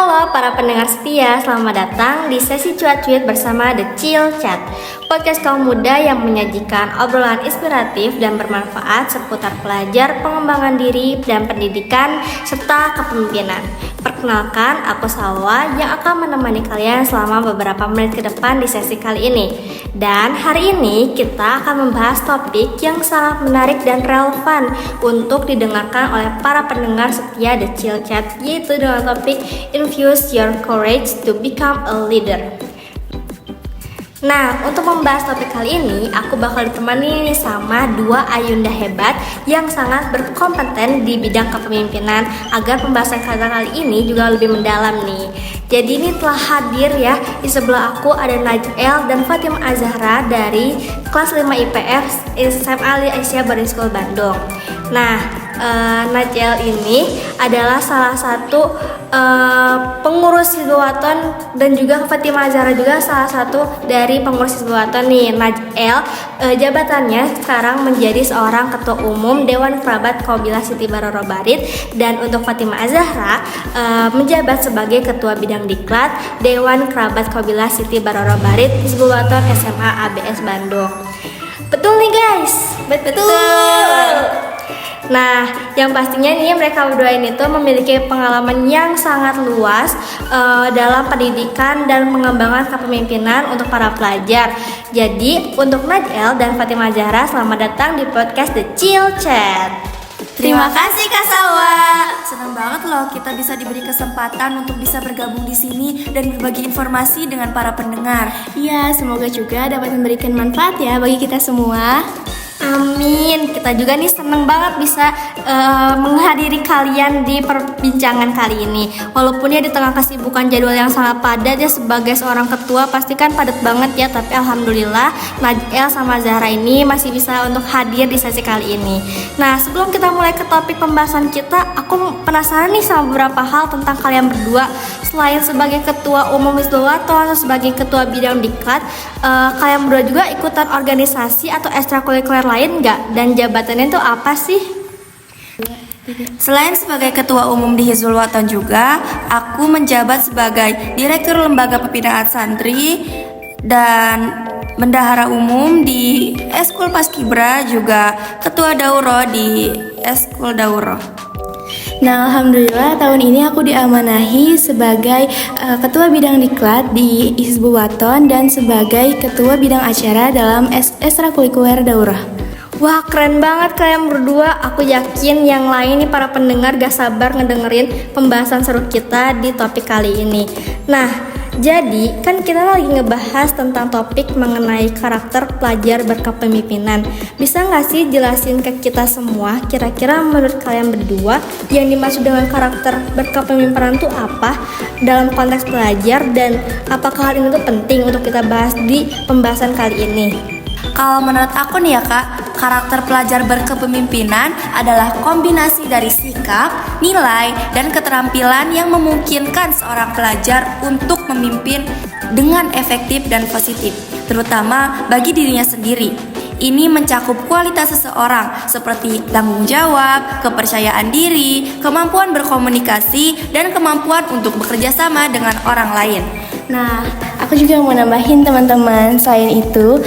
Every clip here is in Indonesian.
Halo para pendengar setia, selamat datang di sesi cuat-cuit bersama The Chill Chat, podcast kaum muda yang menyajikan obrolan inspiratif dan bermanfaat seputar pelajar, pengembangan diri, dan pendidikan, serta kepemimpinan. Perkenalkan, aku Salwa yang akan menemani kalian selama beberapa menit ke depan di sesi kali ini. Dan hari ini kita akan membahas topik yang sangat menarik dan relevan untuk didengarkan oleh para pendengar setia The Chill Chat, yaitu dengan topik Infuse Your Courage to Become a Leader. Nah, untuk membahas topik kali ini, aku bakal ditemani sama dua ayunda hebat yang sangat berkompeten di bidang kepemimpinan agar pembahasan kali ini juga lebih mendalam nih. Jadi ini telah hadir ya, di sebelah aku ada Najel dan Fatima Azahra dari kelas 5 IPS SMA Asia Boarding School Bandung. Nah, Najel ini adalah salah satu pengurus Hizbul-Wathon dan juga Fatima Azahra juga salah satu dari pengurus Hizbul-Wathon nih. Najel jabatannya sekarang menjadi seorang ketua umum Dewan Kerabat Qabilah Siti Baroro Barid, dan untuk Fatima Azahra menjabat sebagai ketua bidang diklat Dewan Kerabat Qabilah Siti Baroro Barid Hizbul-Wathon SMA ABS Bandung. Betul nih guys, betul. Nah, yang pastinya nih mereka berdua ini tuh memiliki pengalaman yang sangat luas dalam pendidikan dan pengembangan kepemimpinan untuk para pelajar. Jadi, untuk Najel dan Fatima Azahra, selamat datang di podcast The Chill Chat. Terima kasih Kak Salwa. Senang banget loh kita bisa diberi kesempatan untuk bisa bergabung di sini dan berbagi informasi dengan para pendengar. Iya, semoga juga dapat memberikan manfaat ya bagi kita semua. Amin. Kita juga nih seneng banget bisa menghadiri kalian di perbincangan kali ini. Walaupun ya di tengah kesibukan jadwal yang sangat padat ya, sebagai seorang ketua pasti kan padat banget ya, tapi alhamdulillah Najel sama Zahra ini masih bisa untuk hadir di sesi kali ini. Nah, sebelum kita mulai ke topik pembahasan kita, aku penasaran nih sama beberapa hal tentang kalian berdua. Selain sebagai ketua umum Hizbul-Wathon atau sebagai ketua bidang diklat, kalian berdua juga ikutan organisasi atau ekstrakurikuler lain nggak? Dan jabatannya itu apa sih? Selain sebagai ketua umum di Hizbul-Wathon juga, aku menjabat sebagai direktur lembaga pembinaan santri dan bendahara umum di Eskul Paskibra, juga ketua dauro di Eskul Dauro. Nah, alhamdulillah tahun ini aku diamanahi sebagai ketua bidang diklat di Hizbul-Wathon dan sebagai ketua bidang acara dalam ekstrakurikuler daurah. Wah, keren banget kalian berdua. Aku yakin yang lain nih para pendengar gak sabar ngedengerin pembahasan seru kita di topik kali ini. Nah, jadi kan kita lagi ngebahas tentang topik mengenai karakter pelajar berkepemimpinan. Bisa gak sih jelasin ke kita semua kira-kira menurut kalian berdua yang dimaksud dengan karakter berkepemimpinan itu apa dalam konteks pelajar, dan apakah hal ini tuh penting untuk kita bahas di pembahasan kali ini? Kalau menurut aku nih ya Kak, karakter pelajar berkepemimpinan adalah kombinasi dari sikap, nilai, dan keterampilan yang memungkinkan seorang pelajar untuk memimpin dengan efektif dan positif, terutama bagi dirinya sendiri. Ini mencakup kualitas seseorang seperti tanggung jawab, kepercayaan diri, kemampuan berkomunikasi, dan kemampuan untuk bekerja sama dengan orang lain. Nah, aku juga mau nambahin teman-teman, selain itu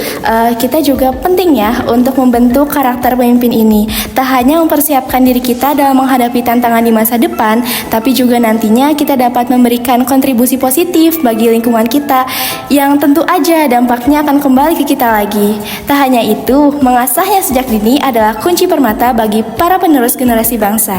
kita juga penting ya untuk membentuk karakter pemimpin ini. Tak hanya mempersiapkan diri kita dalam menghadapi tantangan di masa depan, tapi juga nantinya kita dapat memberikan kontribusi positif bagi lingkungan kita yang tentu aja dampaknya akan kembali ke kita lagi. Tak hanya itu, mengasahnya sejak dini adalah kunci permata bagi para penerus generasi bangsa.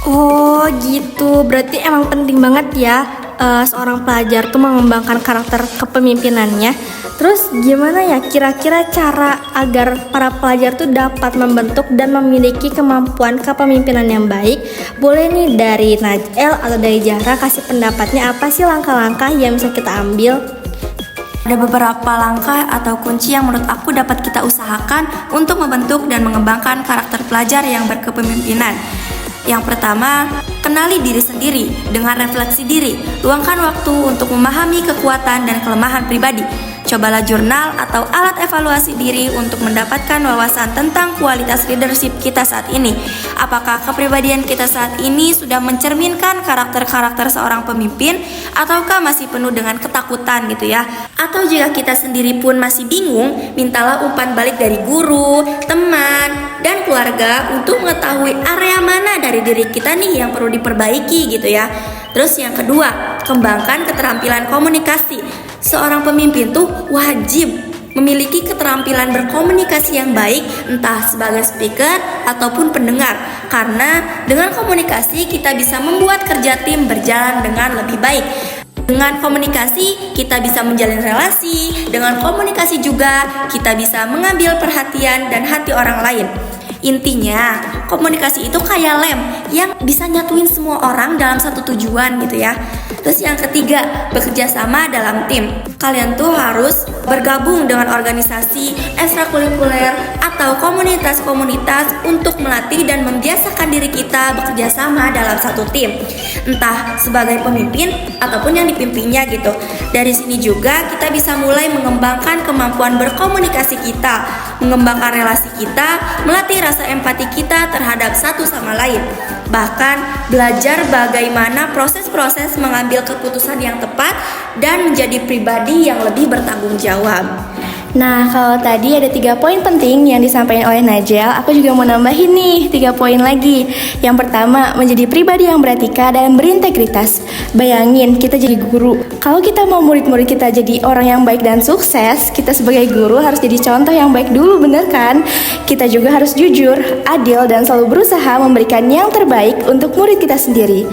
Oh gitu, berarti emang penting banget ya seorang pelajar tuh mengembangkan karakter kepemimpinannya. Terus gimana ya kira-kira cara agar para pelajar tuh dapat membentuk dan memiliki kemampuan kepemimpinan yang baik? Boleh nih dari Najel atau dari Zahra kasih pendapatnya, apa sih langkah-langkah yang bisa kita ambil? Ada beberapa langkah atau kunci yang menurut aku dapat kita usahakan untuk membentuk dan mengembangkan karakter pelajar yang berkepemimpinan. Yang pertama, kenali diri sendiri dengan refleksi diri. Luangkan waktu untuk memahami kekuatan dan kelemahan pribadi. Cobalah jurnal atau alat evaluasi diri untuk mendapatkan wawasan tentang kualitas leadership kita saat ini. Apakah kepribadian kita saat ini sudah mencerminkan karakter-karakter seorang pemimpin, ataukah masih penuh dengan ketakutan gitu ya? Atau jika kita sendiri pun masih bingung, mintalah umpan balik dari guru, teman, dan keluarga untuk mengetahui area mana dari diri kita nih yang perlu diperbaiki gitu ya. Terus yang kedua, kembangkan keterampilan komunikasi. Seorang pemimpin tuh wajib memiliki keterampilan berkomunikasi yang baik, entah sebagai speaker ataupun pendengar. Karena dengan komunikasi kita bisa membuat kerja tim berjalan dengan lebih baik. Dengan komunikasi kita bisa menjalin relasi, dengan komunikasi juga kita bisa mengambil perhatian dan hati orang lain. Intinya, komunikasi itu kayak lem yang bisa nyatuin semua orang dalam satu tujuan gitu ya. Terus yang ketiga, bekerja sama dalam tim. Kalian tuh harus bergabung dengan organisasi ekstrakurikuler atau komunitas-komunitas untuk melatih dan membiasakan diri kita bekerja sama dalam satu tim. Entah sebagai pemimpin ataupun yang dipimpinnya gitu. Dari sini juga kita bisa mulai mengembangkan kemampuan berkomunikasi kita, mengembangkan relasi kita, melatih rasa empati kita terhadap satu sama lain. Bahkan belajar bagaimana proses-proses mengambil keputusan yang tepat dan menjadi pribadi yang lebih bertanggung jawab. Nah, kalau tadi ada 3 poin penting yang disampaikan oleh Najel, aku juga mau nambahin nih 3 poin lagi. Yang pertama, menjadi pribadi yang beretika dan berintegritas. Bayangin, kita jadi guru. Kalau kita mau murid-murid kita jadi orang yang baik dan sukses, kita sebagai guru harus jadi contoh yang baik dulu, bener kan? Kita juga harus jujur, adil, dan selalu berusaha memberikan yang terbaik untuk murid kita sendiri.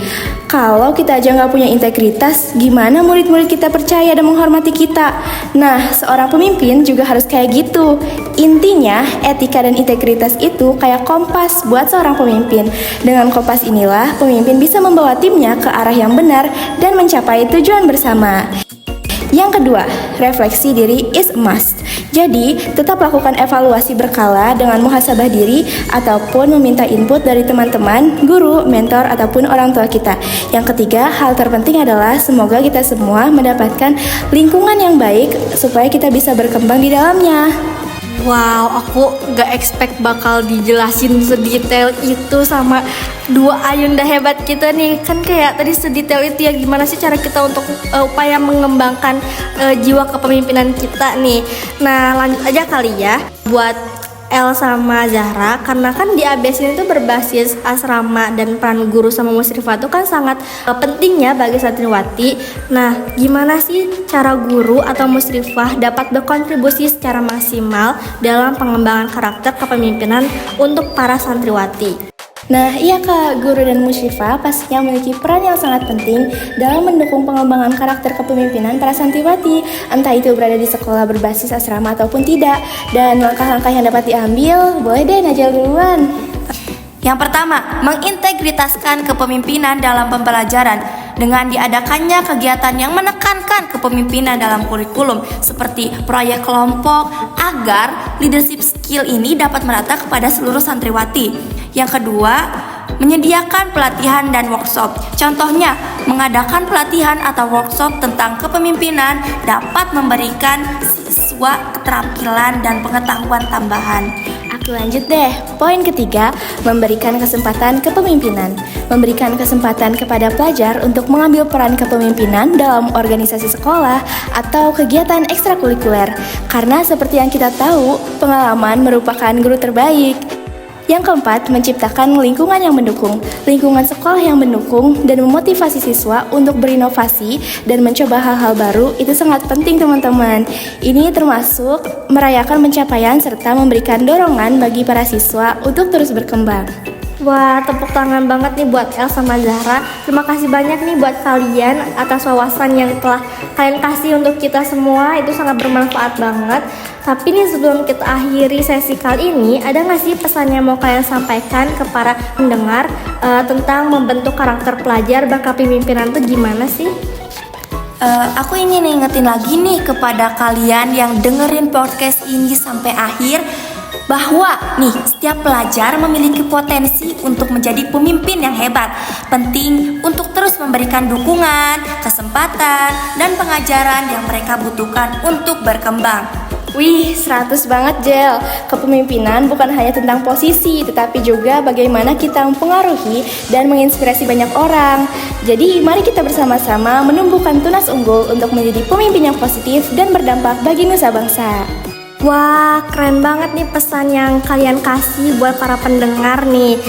Kalau kita aja nggak punya integritas, gimana murid-murid kita percaya dan menghormati kita? Nah, seorang pemimpin juga harus kayak gitu. Intinya, etika dan integritas itu kayak kompas buat seorang pemimpin. Dengan kompas inilah, pemimpin bisa membawa timnya ke arah yang benar dan mencapai tujuan bersama. Yang kedua, refleksi diri is a must. Jadi, tetap lakukan evaluasi berkala dengan muhasabah diri ataupun meminta input dari teman-teman, guru, mentor, ataupun orang tua kita. Yang ketiga, hal terpenting adalah semoga kita semua mendapatkan lingkungan yang baik supaya kita bisa berkembang di dalamnya. Wow, aku gak expect bakal dijelasin sedetail itu sama 2 Ayunda hebat kita nih. Kan kayak tadi sedetail itu ya, gimana sih cara kita untuk upaya mengembangkan jiwa kepemimpinan kita nih. Nah, lanjut aja kali ya buat El sama Zahra, karena kan di ABS ini tuh berbasis asrama dan peran guru sama musyrifah itu kan sangat pentingnya bagi santriwati. Nah, gimana sih cara guru atau musyrifah dapat berkontribusi secara maksimal dalam pengembangan karakter kepemimpinan untuk para santriwati? Nah, iya Kak, guru dan musyrifah pastinya memiliki peran yang sangat penting dalam mendukung pengembangan karakter kepemimpinan para santriwati, entah itu berada di sekolah berbasis asrama ataupun tidak. Dan langkah-langkah yang dapat diambil, boleh deh Najel duluan. Yang pertama, mengintegritaskan kepemimpinan dalam pembelajaran dengan diadakannya kegiatan yang menekankan kepemimpinan dalam kurikulum seperti proyek kelompok agar leadership skill ini dapat merata kepada seluruh santriwati. Yang kedua, menyediakan pelatihan dan workshop. Contohnya, mengadakan pelatihan atau workshop tentang kepemimpinan dapat memberikan siswa keterampilan dan pengetahuan tambahan. Aku lanjut deh. Poin ketiga, memberikan kesempatan kepemimpinan. Memberikan kesempatan kepada pelajar untuk mengambil peran kepemimpinan dalam organisasi sekolah atau kegiatan ekstrakurikuler. Karena seperti yang kita tahu, pengalaman merupakan guru terbaik. Yang keempat, menciptakan lingkungan yang mendukung. Lingkungan sekolah yang mendukung dan memotivasi siswa untuk berinovasi dan mencoba hal-hal baru itu sangat penting teman-teman. Ini termasuk merayakan pencapaian serta memberikan dorongan bagi para siswa untuk terus berkembang. Wah, tepuk tangan banget nih buat El sama Zahra. Terima kasih banyak nih buat kalian atas wawasan yang telah kalian kasih untuk kita semua. Itu sangat bermanfaat banget. Tapi nih sebelum kita akhiri sesi kali ini, ada nggak sih pesan yang mau kalian sampaikan ke para pendengar tentang membentuk karakter pelajar berkepemimpinan itu gimana sih? Aku ingin ingetin lagi nih kepada kalian yang dengerin podcast ini sampai akhir. bahwa nih setiap pelajar memiliki potensi untuk menjadi pemimpin yang hebat. Penting untuk terus memberikan dukungan, kesempatan, dan pengajaran yang mereka butuhkan untuk berkembang. Wih, 100 banget Jel. Kepemimpinan bukan hanya tentang posisi, tetapi juga bagaimana kita mempengaruhi dan menginspirasi banyak orang. Jadi, mari kita bersama-sama menumbuhkan tunas unggul untuk menjadi pemimpin yang positif dan berdampak bagi nusa bangsa. Wah, keren banget nih pesan yang kalian kasih buat para pendengar nih.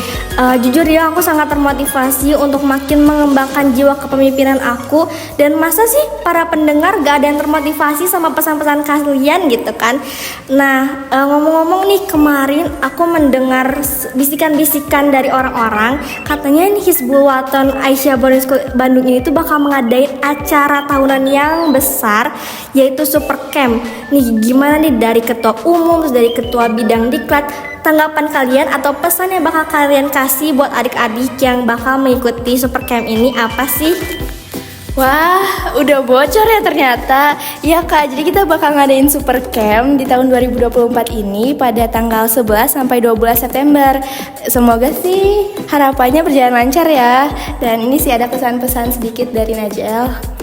Jujur ya, aku sangat termotivasi untuk makin mengembangkan jiwa kepemimpinan aku. Dan masa sih para pendengar gak ada yang termotivasi sama pesan-pesan kalian gitu kan? Nah, ngomong-ngomong nih, kemarin aku mendengar bisikan-bisikan dari orang-orang. Katanya nih Hizbul Waton Aisyah Boarding School Bandung ini tuh bakal mengadain acara tahunan yang besar, yaitu Super Camp. Nih, gimana nih dari ketua umum, terus dari ketua bidang diklat, tanggapan kalian atau pesan yang bakal kalian kasih buat adik-adik yang bakal mengikuti Super Camp ini apa sih? Wah, udah bocor ya ternyata. Ya Kak, jadi kita bakal ngadain Super Camp di tahun 2024 ini pada tanggal 11 sampai 12 September. Semoga sih harapannya berjalan lancar ya. Dan ini sih ada pesan-pesan sedikit dari Najel.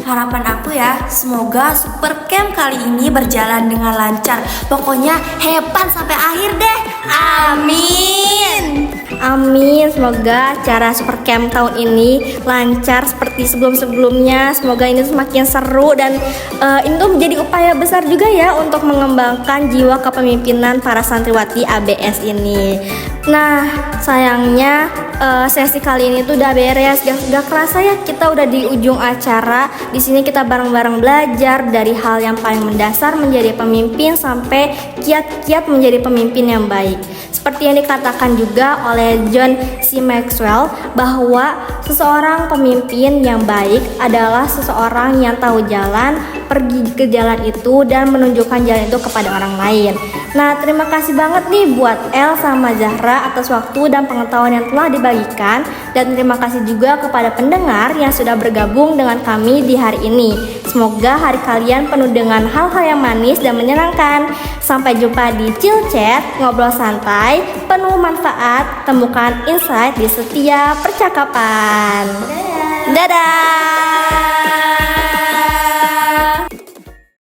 Harapan aku ya, semoga Super Camp kali ini berjalan dengan lancar. Pokoknya hebat sampai akhir deh. Amin. Amin, semoga acara Super Camp tahun ini lancar seperti sebelum-sebelumnya. Semoga ini semakin seru dan ini tuh menjadi upaya besar juga ya untuk mengembangkan jiwa kepemimpinan para santriwati ABS ini. Nah, sayangnya sesi kali ini tuh udah beres. Gak kerasa ya kita udah di ujung acara. Di sini kita bareng-bareng belajar dari hal yang paling mendasar menjadi pemimpin sampai kiat-kiat menjadi pemimpin yang baik. Seperti yang dikatakan juga oleh John C. Maxwell bahwa seseorang pemimpin yang baik adalah seseorang yang tahu jalan, pergi ke jalan itu dan menunjukkan jalan itu kepada orang lain. Nah, terima kasih banget nih buat El sama Zahra atas waktu dan pengetahuan yang telah dibagikan. Dan terima kasih juga kepada pendengar yang sudah bergabung dengan kami di hari ini. Semoga hari kalian penuh dengan hal-hal yang manis dan menyenangkan. Sampai jumpa di Chill Chat, ngobrol santai, penuh manfaat, temukan insight di setiap percakapan. Dadah!